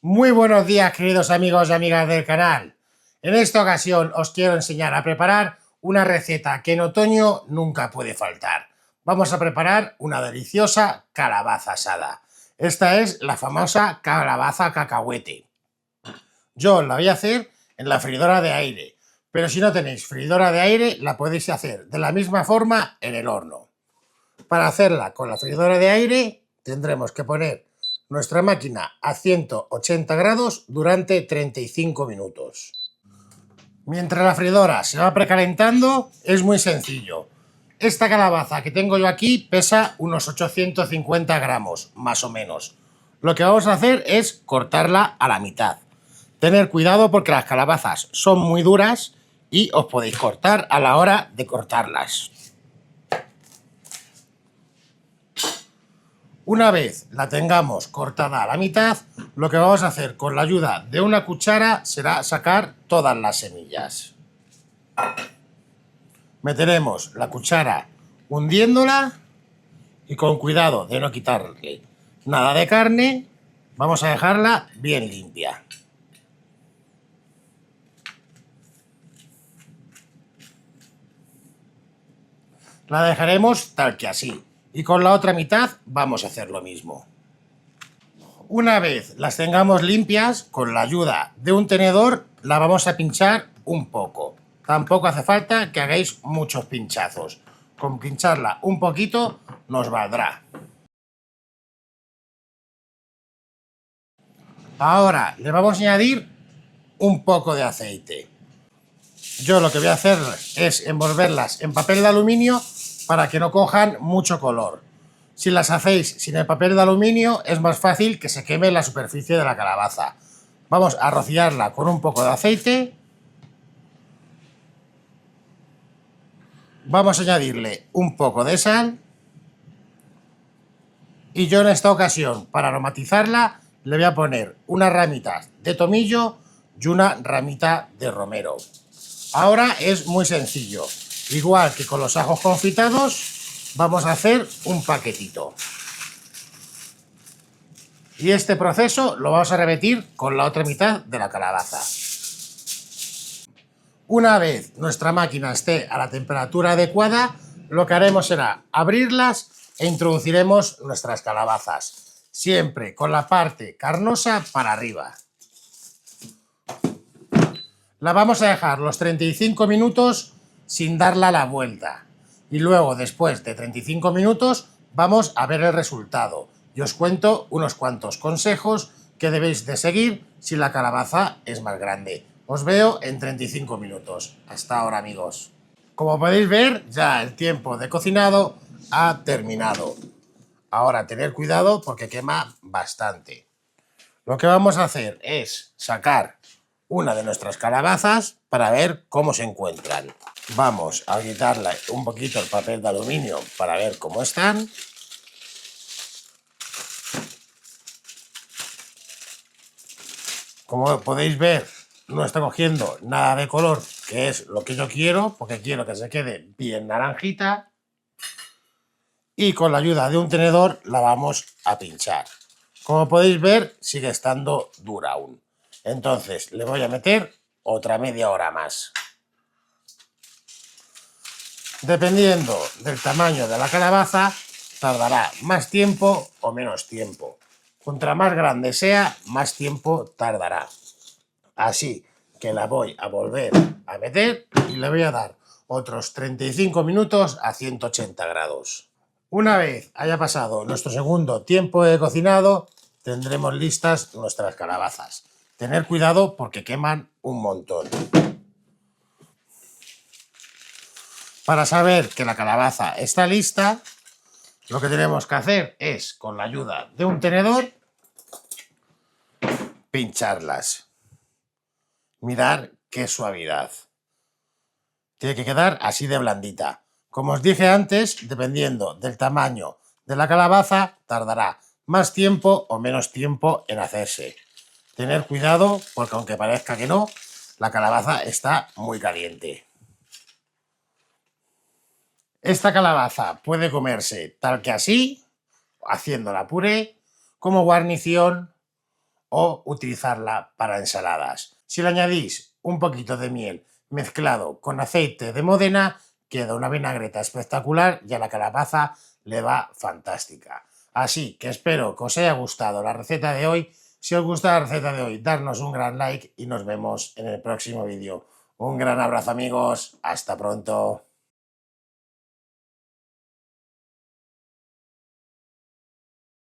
Muy buenos días, queridos amigos y amigas del canal. En esta ocasión os quiero enseñar a preparar una receta que en otoño nunca puede faltar. Vamos a preparar una deliciosa calabaza asada. Esta es la famosa calabaza cacahuete. Yo la voy a hacer en la freidora de aire, pero si no tenéis freidora de aire, la podéis hacer de la misma forma en el horno. Para hacerla con la freidora de aire tendremos que poner nuestra máquina a 180 grados durante 35 minutos. Mientras la freidora se va precalentando, es muy sencillo. Esta calabaza que tengo yo aquí pesa unos 850 gramos, más o menos. Lo que vamos a hacer es cortarla a la mitad. Tener cuidado porque las calabazas son muy duras y os podéis cortar a la hora de cortarlas. Una vez la tengamos cortada a la mitad, lo que vamos a hacer con la ayuda de una cuchara será sacar todas las semillas. Meteremos la cuchara hundiéndola y con cuidado de no quitarle nada de carne, vamos a dejarla bien limpia. La dejaremos tal que así y con la otra mitad vamos a hacer lo mismo. Una vez las tengamos limpias, con la ayuda de un tenedor la vamos a pinchar un poco. Tampoco hace falta que hagáis muchos pinchazos. Con pincharla un poquito nos valdrá. Ahora le vamos a añadir un poco de aceite. Yo lo que voy a hacer es envolverlas en papel de aluminio para que no cojan mucho color. Si las hacéis sin el papel de aluminio es más fácil que se queme la superficie de la calabaza. Vamos a rociarla con un poco de aceite. Vamos a añadirle un poco de sal. Y yo en esta ocasión, para aromatizarla, le voy a poner unas ramitas de tomillo y una ramita de romero. Ahora es muy sencillo. Igual que con los ajos confitados, vamos a hacer un paquetito. Y este proceso lo vamos a repetir con la otra mitad de la calabaza. Una vez nuestra máquina esté a la temperatura adecuada, lo que haremos será abrirlas e introduciremos nuestras calabazas, siempre con la parte carnosa para arriba. La vamos a dejar los 35 minutos sin darla la vuelta. Y luego, después de 35 minutos, vamos a ver el resultado. Y os cuento unos cuantos consejos que debéis de seguir si la calabaza es más grande. Os veo en 35 minutos. Hasta ahora, amigos. Como podéis ver, ya el tiempo de cocinado ha terminado. Ahora, tener cuidado porque quema bastante. Lo que vamos a hacer es sacar una de nuestras calabazas para ver cómo se encuentran. Vamos a quitarle un poquito el papel de aluminio para ver cómo están. Como podéis ver, no está cogiendo nada de color, que es lo que yo quiero, porque quiero que se quede bien naranjita. Y con la ayuda de un tenedor la vamos a pinchar. Como podéis ver, sigue estando dura aún. Entonces le voy a meter otra media hora más. Dependiendo del tamaño de la calabaza, tardará más tiempo o menos tiempo. Contra más grande sea, más tiempo tardará. Así que la voy a volver a meter y le voy a dar otros 35 minutos a 180 grados. Una vez haya pasado nuestro segundo tiempo de cocinado, tendremos listas nuestras calabazas. Tener cuidado porque queman un montón. Para saber que la calabaza está lista, lo que tenemos que hacer es, con la ayuda de un tenedor, pincharlas. Mirad qué suavidad. Tiene que quedar así de blandita. Como os dije antes, dependiendo del tamaño de la calabaza, tardará más tiempo o menos tiempo en hacerse. Tener cuidado porque aunque parezca que no, la calabaza está muy caliente. Esta calabaza puede comerse tal que así, haciendo la puré, como guarnición o utilizarla para ensaladas. Si le añadís un poquito de miel mezclado con aceite de Módena, queda una vinagreta espectacular y a la calabaza le va fantástica. Así que espero que os haya gustado la receta de hoy. Si os gusta la receta de hoy, darnos un gran like y nos vemos en el próximo vídeo. Un gran abrazo, amigos. Hasta pronto.